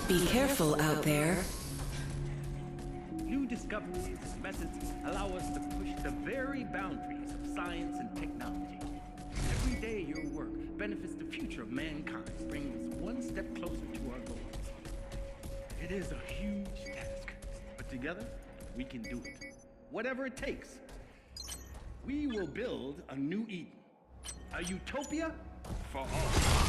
Be careful out there. New discoveries and methods allow us to push the very boundaries of science and technology. Every day your work benefits the future of mankind, bringing us one step closer to our goals. It is a huge task, but together we can do it. Whatever it takes. We will build a new Eden. A utopia for all.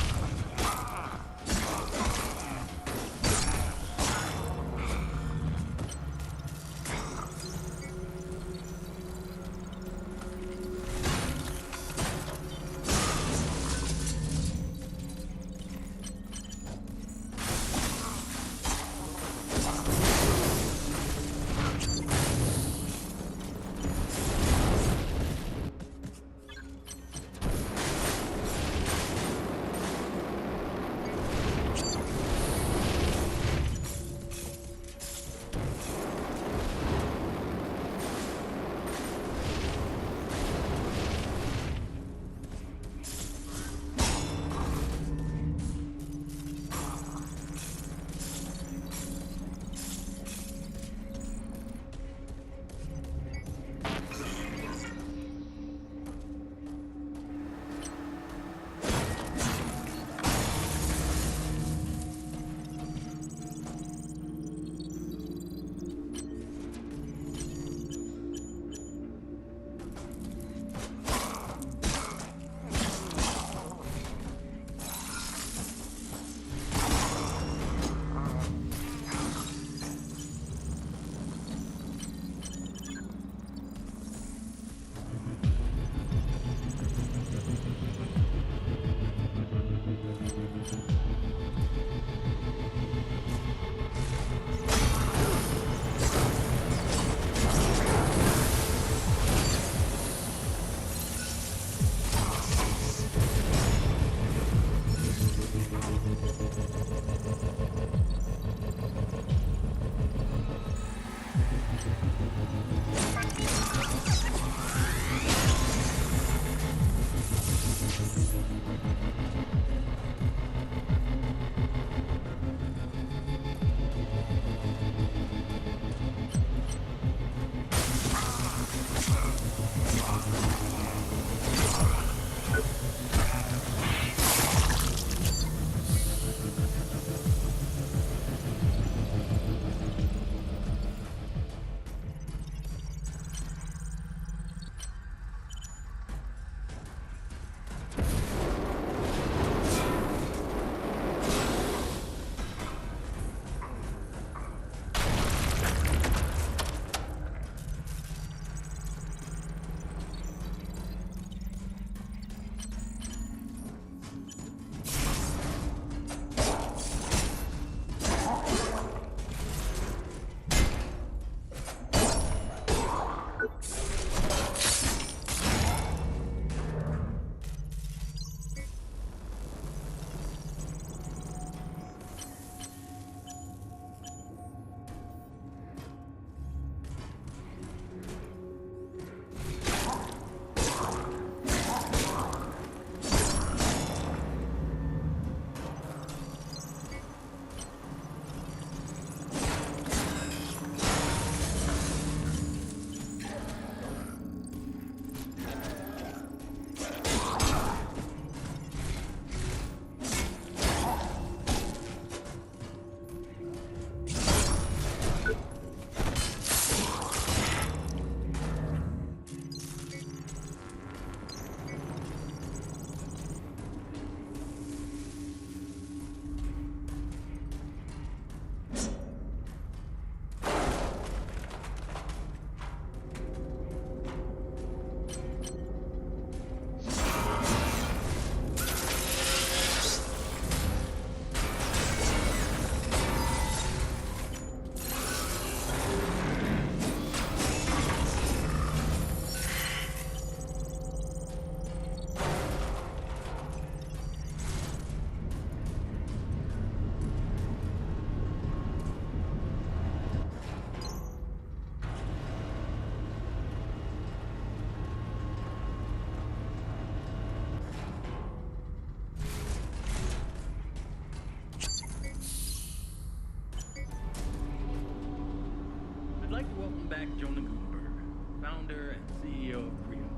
welcome back Jonah Gutenberg, founder and CEO of CREO.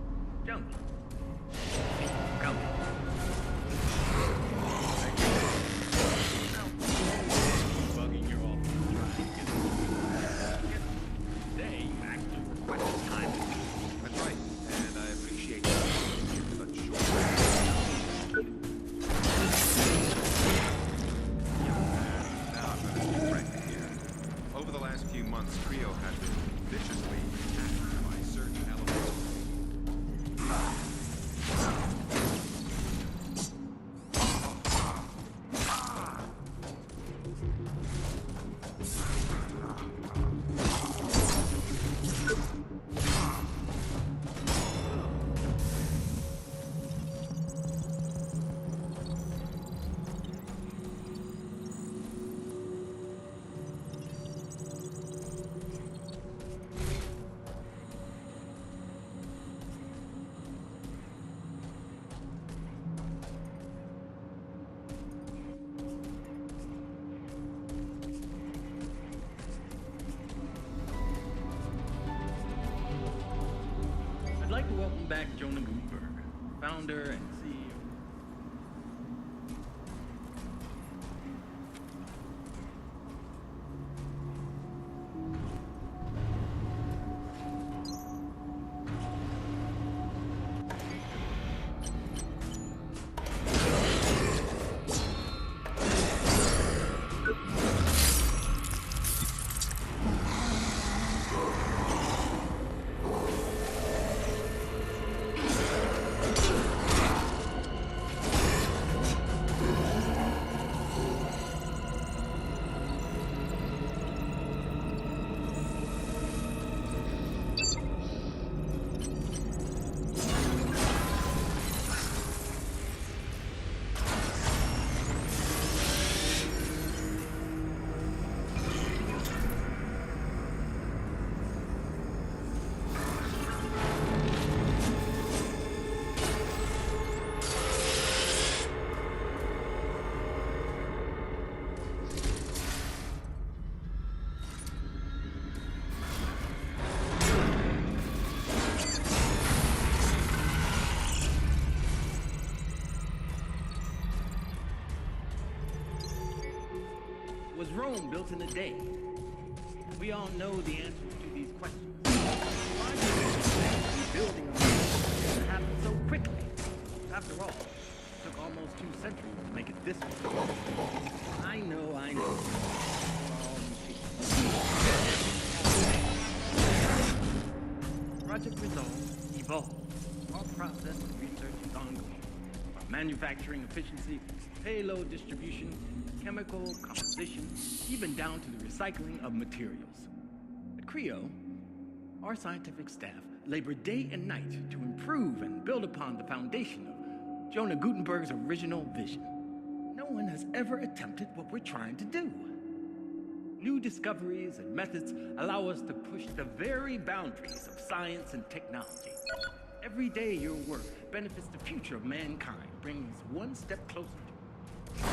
Jump. Come. Bugging your office to try and get it. Today, you actually requested time to do it. That's right, and I appreciate you in such short Now I'm going to be frank here. Over the last few months, CREO has been viciously attacked by certain elements. I'd like to welcome back Jonah Gutenberg, founder and CEO. Was Rome built in a day? We all know the answers to these questions. Why did the building of Rome happen so quickly? After all, it took almost 2 centuries to make it this way. I know. Project results evolve. Our process of research is ongoing. From manufacturing efficiency, payload distribution, chemical composition, even down to the recycling of materials. At CREO, our scientific staff labor day and night to improve and build upon the foundation of Jonah Gutenberg's original vision. No one has ever attempted what we're trying to do. New discoveries and methods allow us to push the very boundaries of science and technology. Every day your work benefits the future of mankind, bringing us one step closer to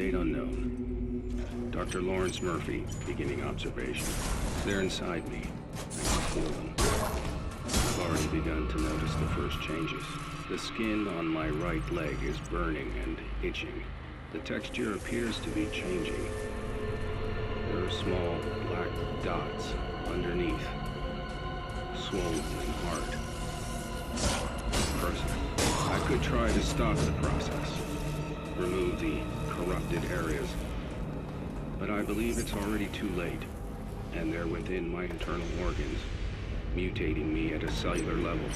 Date unknown. Dr. Lawrence Murphy, beginning observation. They're inside me. I can feel them. I've already begun to notice the first changes. The skin on my right leg is burning and itching. The texture appears to be changing. There are small black dots underneath, swollen and hard. Process. I could try to stop the process, remove the corrupted areas, but I believe it's already too late, and they're within my internal organs, mutating me at a cellular level.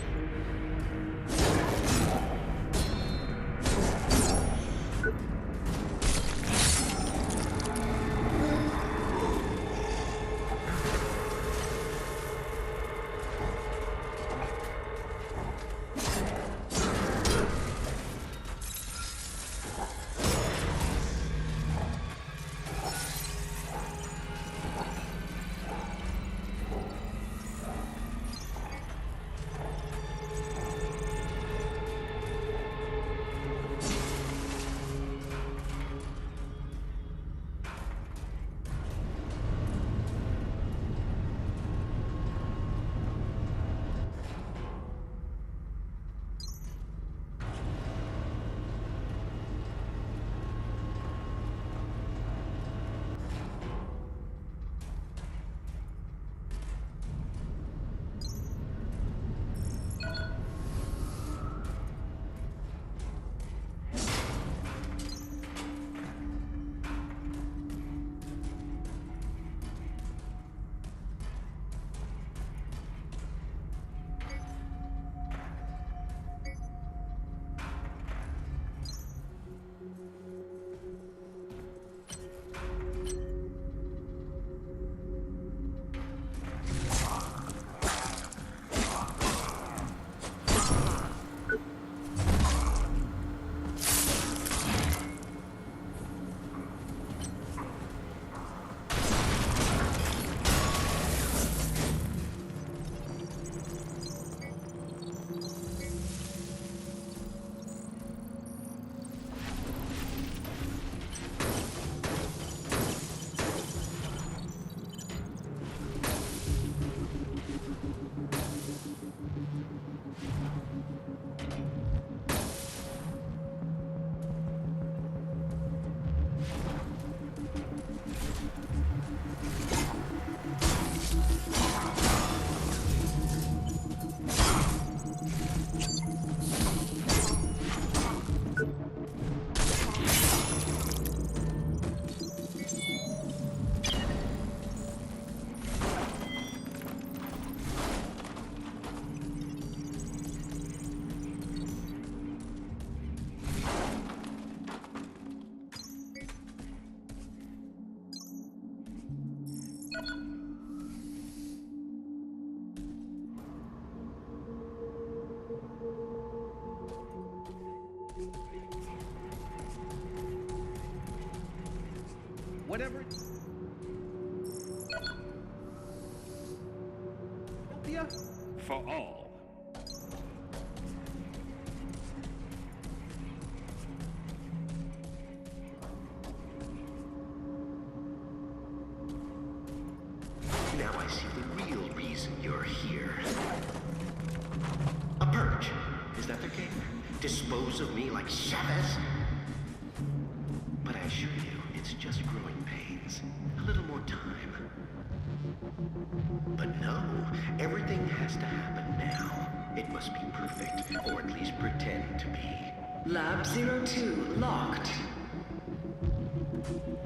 Whatever. Utopia for all. Now I see the real reason you're here. A purge. Is that the game? Dispose of me like Chavez? But I assure you, it's just growing pains. A little more time. But no, everything has to happen now. It must be perfect, or at least pretend to be. Lab 02 locked.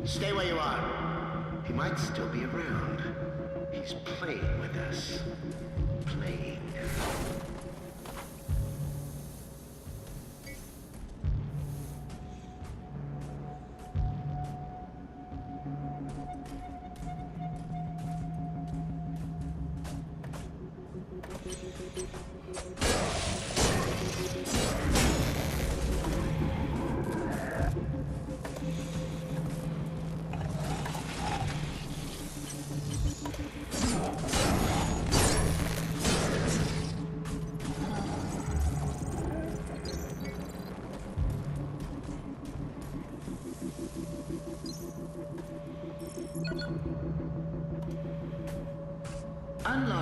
Stay where you are. He might still be around. He's playing with us. Playing.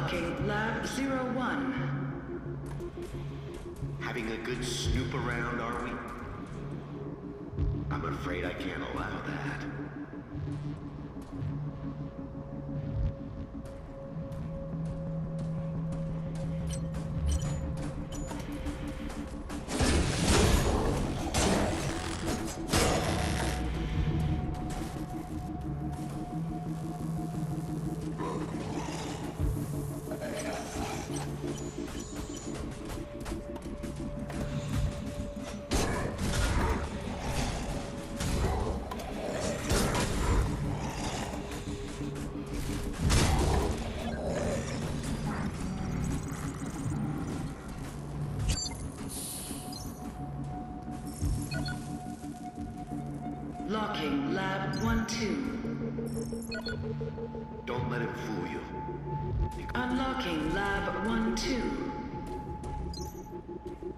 Unlocking Lab 01. Having a good snoop around, are we? I'm afraid I can't allow that. Locking Lab 12. Don't let him fool you. Unlocking Lab 12.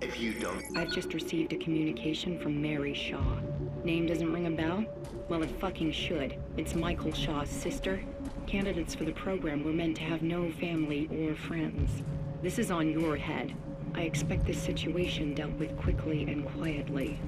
If you don't... I've just received a communication from Mary Shaw. Name doesn't ring a bell? Well, it fucking should. It's Michael Shaw's sister. Candidates for the program were meant to have no family or friends. This is on your head. I expect this situation dealt with quickly and quietly.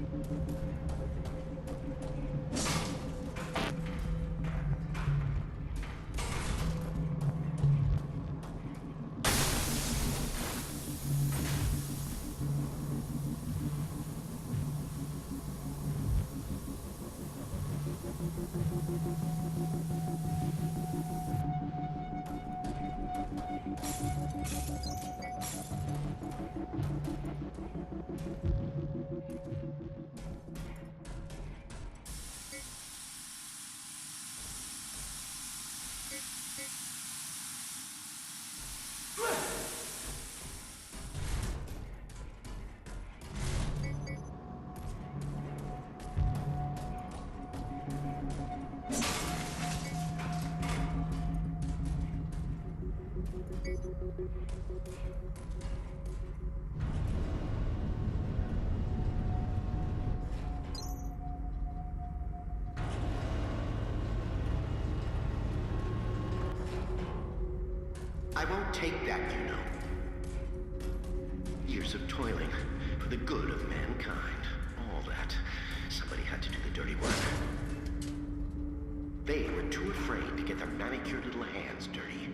I won't take that, you know. Years of toiling for the good of mankind. All that. Somebody had to do the dirty work. They were too afraid to get their manicured little hands dirty.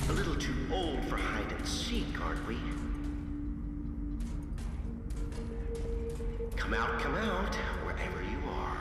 A little too old for hide and seek, aren't we? Come out, wherever you are.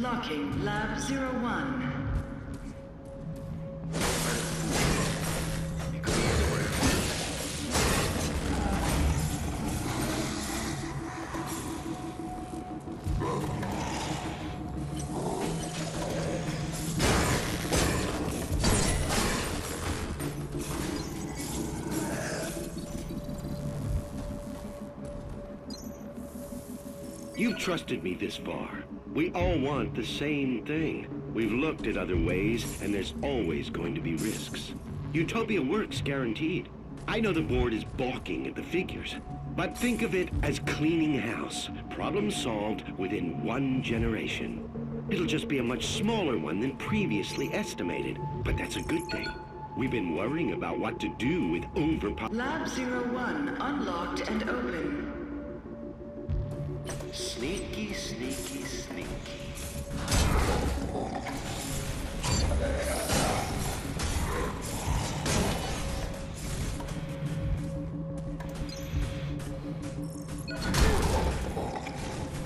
Locking Lab 01. It could be anywhere. You've trusted me this far. We all want the same thing. We've looked at other ways, and there's always going to be risks. Utopia works, guaranteed. I know the board is balking at the figures, but think of it as cleaning house. Problem solved within 1 generation. It'll just be a much smaller one than previously estimated, but that's a good thing. We've been worrying about what to do with Lab 01 unlocked and open. Sneaky, sneaky, sneaky.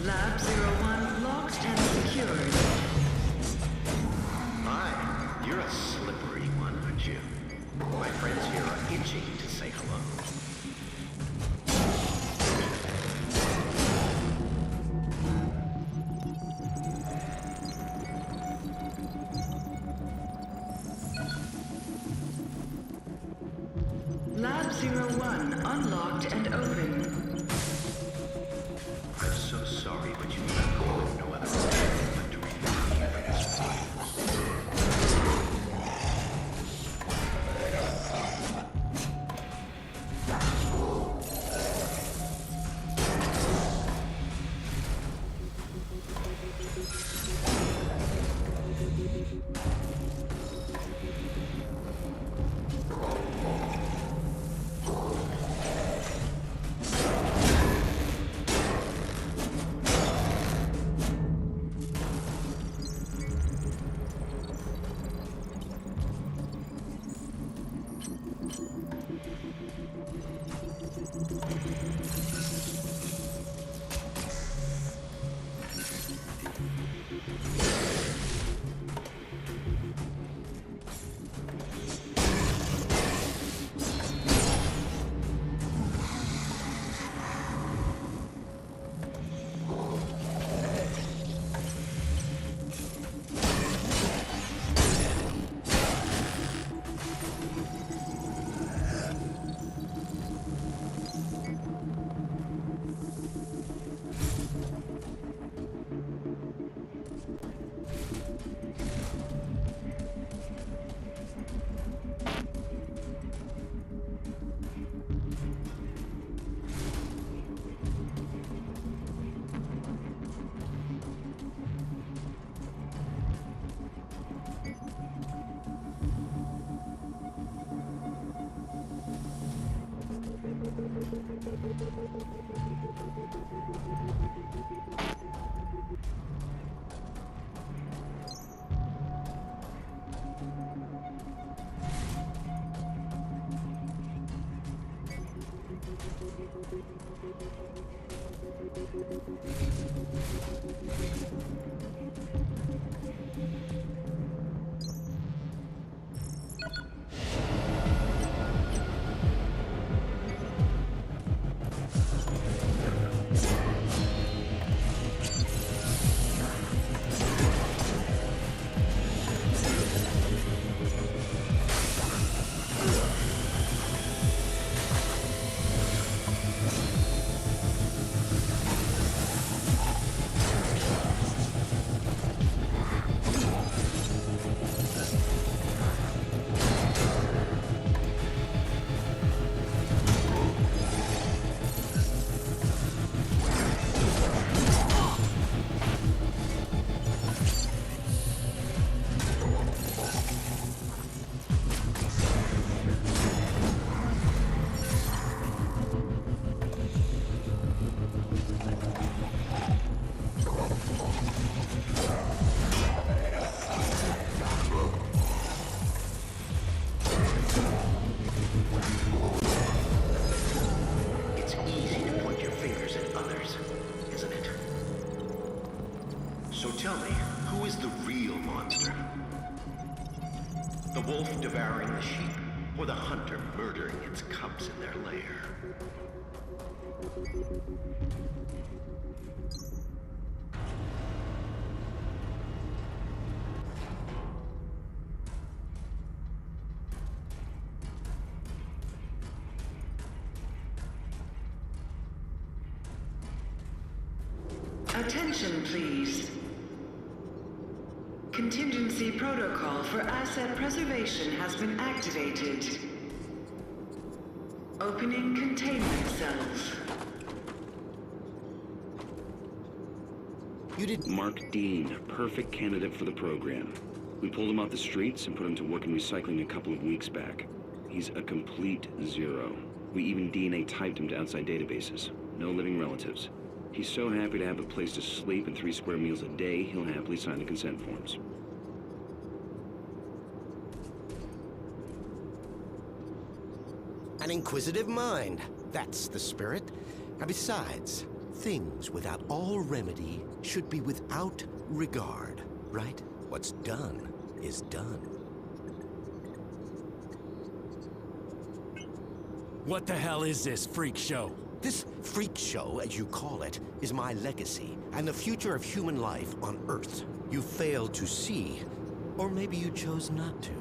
Lab 01 locked and secured. My, you're a slippery one, aren't you? My friends here are itching to say hello. Lab 01 unlocked and open. I'm so sorry, but you left me with no other option but to release you from this place. The wolf devouring the sheep, or the hunter murdering its cubs in their lair. Attention, please. Contingency protocol for asset preservation has been activated. Opening containment cells. You did Mark Dean, perfect candidate for the program. We pulled him off the streets and put him to work in recycling a couple of weeks back. He's a complete zero. We even DNA typed him to outside databases. No living relatives. He's so happy to have a place to sleep and 3 square meals a day, he'll happily sign the consent forms. An inquisitive mind. That's the spirit. And besides, things without all remedy should be without regard, right? What's done is done. What the hell is this freak show? This freak show, as you call it, is my legacy and the future of human life on Earth. You failed to see, or maybe you chose not to.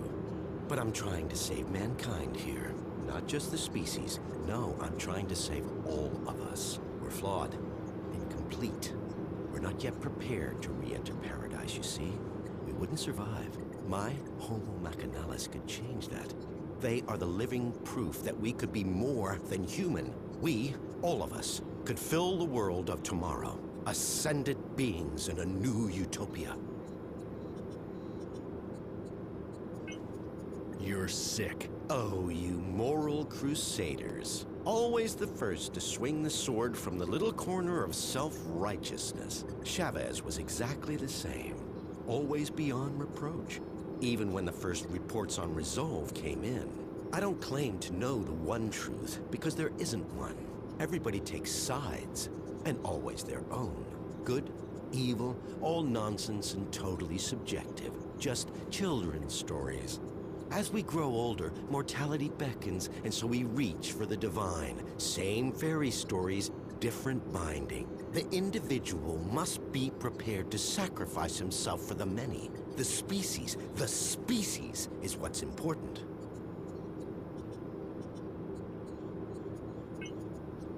But I'm trying to save mankind here. Not just the species. No, I'm trying to save all of us. We're flawed, incomplete. We're not yet prepared to re-enter paradise, you see. We wouldn't survive. My Homo machinalis could change that. They are the living proof that we could be more than human. We, all of us, could fill the world of tomorrow. Ascended beings in a new utopia. You're sick. Oh, you moral crusaders. Always the first to swing the sword from the little corner of self-righteousness. Chavez was exactly the same. Always beyond reproach. Even when the first reports on Resolve came in. I don't claim to know the one truth, because there isn't one. Everybody takes sides, and always their own. Good, evil, all nonsense and totally subjective. Just children's stories. As we grow older, mortality beckons, and so we reach for the divine. Same fairy stories, different binding. The individual must be prepared to sacrifice himself for the many. The species is what's important.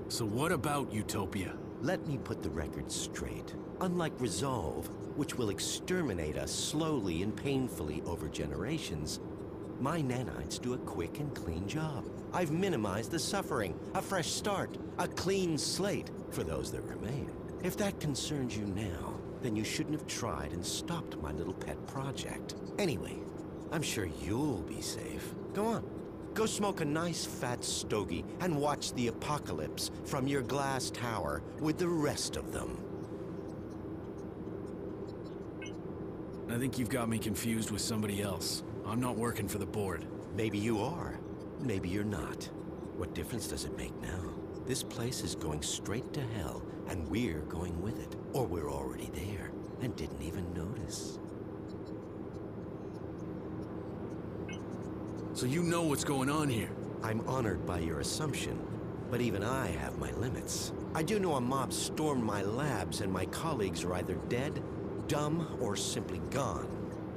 So what about Utopia? Let me put the record straight. Unlike Resolve, which will exterminate us slowly and painfully over generations, my nanites do a quick and clean job. I've minimized the suffering, a fresh start, a clean slate for those that remain. If that concerns you now, then you shouldn't have tried and stopped my little pet project. Anyway, I'm sure you'll be safe. Go on. Go smoke a nice fat stogie and watch the apocalypse from your glass tower with the rest of them. I think you've got me confused with somebody else. I'm not working for the board. Maybe you are. Maybe you're not. What difference does it make now? This place is going straight to hell, and we're going with it. Or we're already there, and didn't even notice. So you know what's going on here? I'm honored by your assumption, but even I have my limits. I do know a mob stormed my labs, and my colleagues are either dead, dumb, or simply gone.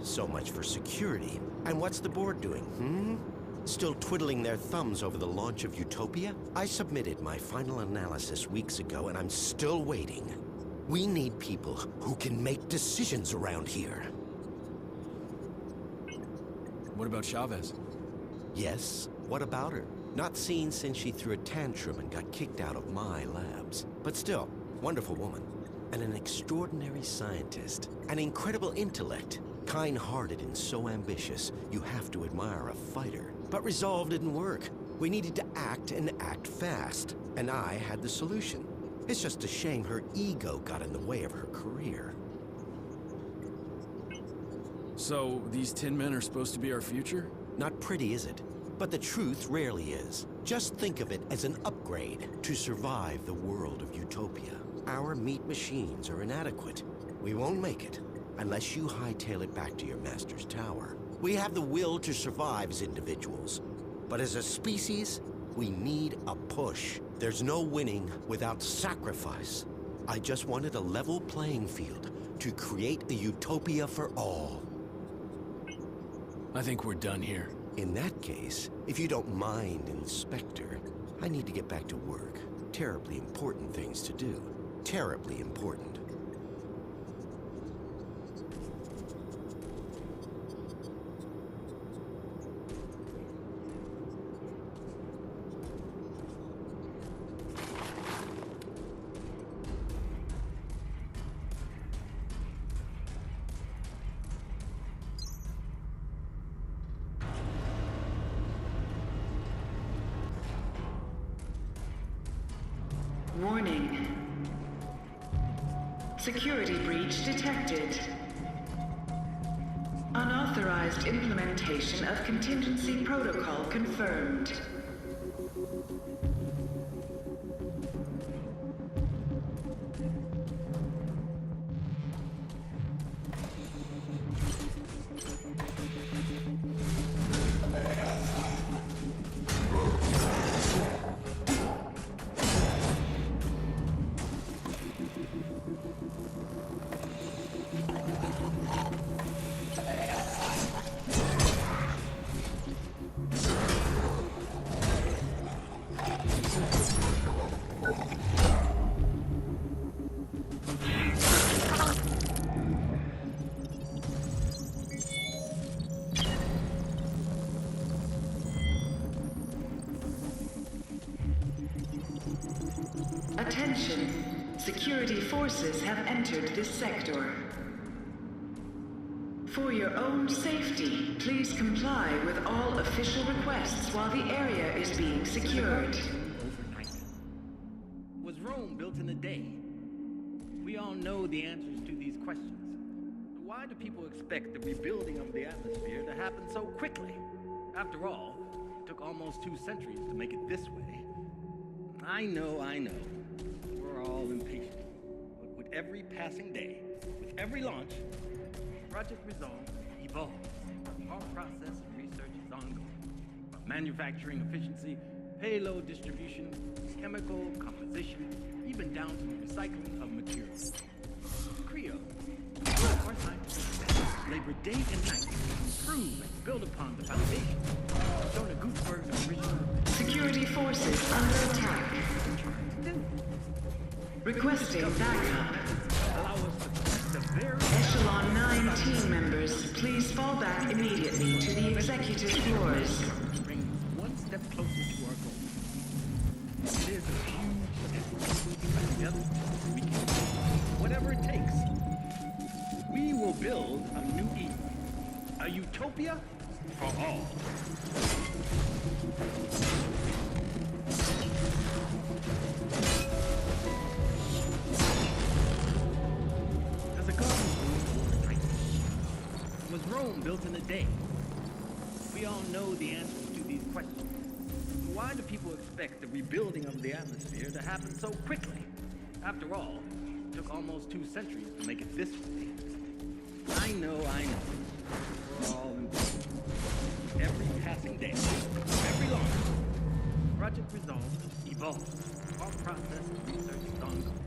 So much for security. And what's the board doing, Still twiddling their thumbs over the launch of Utopia? I submitted my final analysis weeks ago, and I'm still waiting. We need people who can make decisions around here. What about Chavez? Yes, what about her? Not seen since she threw a tantrum and got kicked out of my labs. But still, wonderful woman. And an extraordinary scientist. An incredible intellect. Kind-hearted and so ambitious, you have to admire a fighter. But Resolve didn't work. We needed to act and act fast. And I had the solution. It's just a shame her ego got in the way of her career. So, these 10 men are supposed to be our future? Not pretty, is it? But the truth rarely is. Just think of it as an upgrade to survive the world of Utopia. Our meat machines are inadequate. We won't make it unless you hightail it back to your master's tower. We have the will to survive as individuals. But as a species, we need a push. There's no winning without sacrifice. I just wanted a level playing field to create a utopia for all. I think we're done here. In that case, if you don't mind, Inspector, I need to get back to work. Terribly important things to do. Terribly important. Warning. Security breach detected. Unauthorized implementation of contingency protocol confirmed. Attention! Security forces have entered this sector. For your own safety, please comply with all official requests while the area is being secured. Overnight. Was Rome built in a day? We all know the answers to these questions. Why do people expect the rebuilding of the atmosphere to happen so quickly? After all, it took almost 2 centuries to make it this way. I know. We're all impatient. But with every passing day, with every launch, Project Resolve evolves. Our process of research is ongoing. From manufacturing efficiency, payload distribution, chemical composition, even down to the recycling of materials. CREO, our scientific staff, labor day and night to improve and build upon the foundation shown at Gutenberg's original. Security forces under attack. Requesting backup. Allow us to protect the very Echelon 9 team members, please fall back immediately to the executive floors. bring us one step closer to our goal. It is a huge step. But together, we can do whatever it takes. We will build a new Eden. A utopia for all. As a garden was Rome built in a day? We all know the answers to these questions. Why do people expect the rebuilding of the atmosphere to happen so quickly? After all, it took almost 2 centuries to make it this way. I know. We're all important. Every passing day, every launch, Project Resolve evolves. Our process of research is ongoing.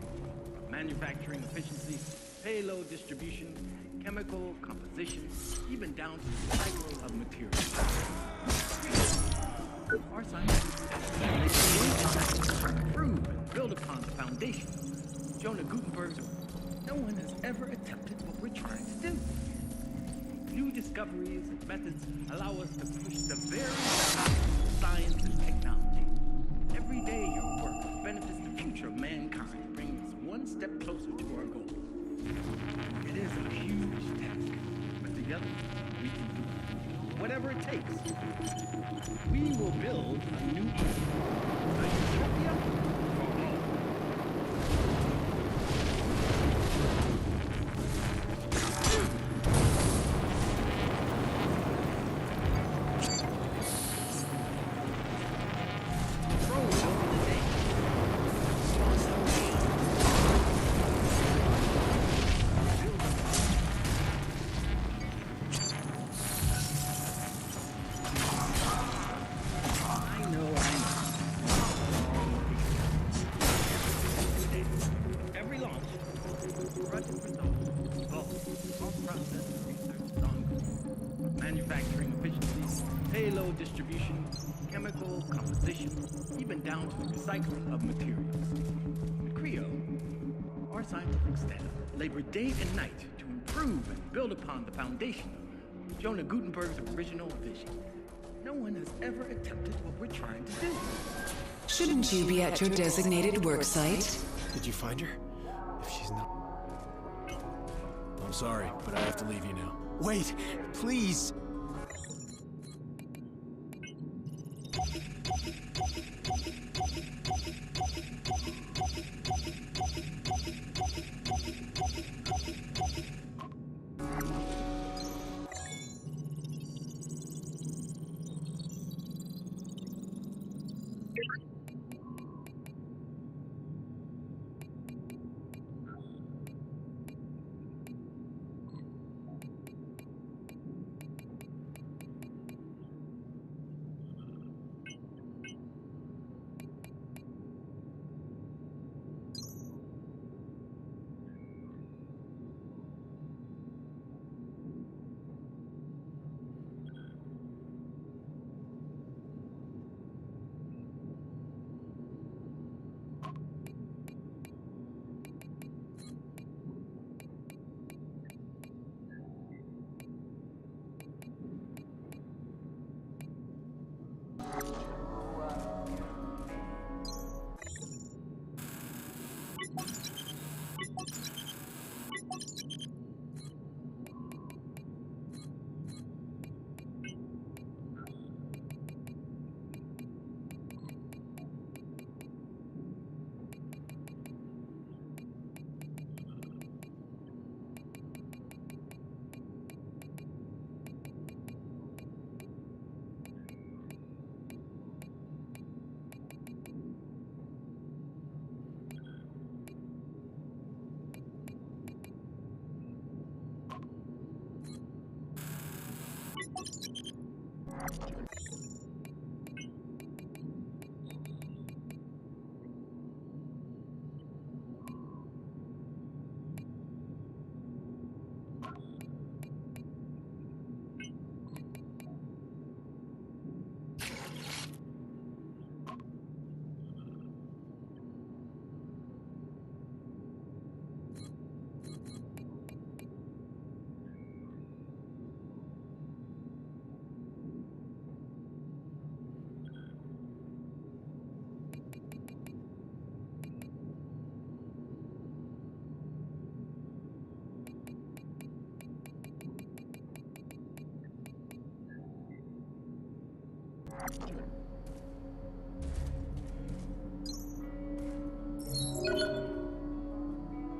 From manufacturing efficiency, payload distribution, chemical composition, even down to the recycling of materials. Our scientists improve and build upon the foundation. Jonah Gutenberg's. No one has ever attempted what we're trying to do. New discoveries and methods allow us to push the very limits of science and technology. Every day your work benefits the future of mankind, bringing us one step closer to our goal. It is a huge task, but together we can do it. Whatever it takes. We will build a new Eden. A utopia for all. innovation, even down to the recycling of materials. At CREO, our scientific staff labor day and night to improve and build upon the foundation of Jonah Gutenberg's original vision. No one has ever attempted what we're trying to do. Shouldn't you be at your designated work site? Did you find her? If she's not... I'm sorry, but I have to leave you now. Wait, please!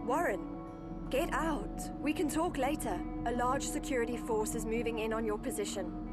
Warren, get out. We can talk later. A large security force is moving in on your position.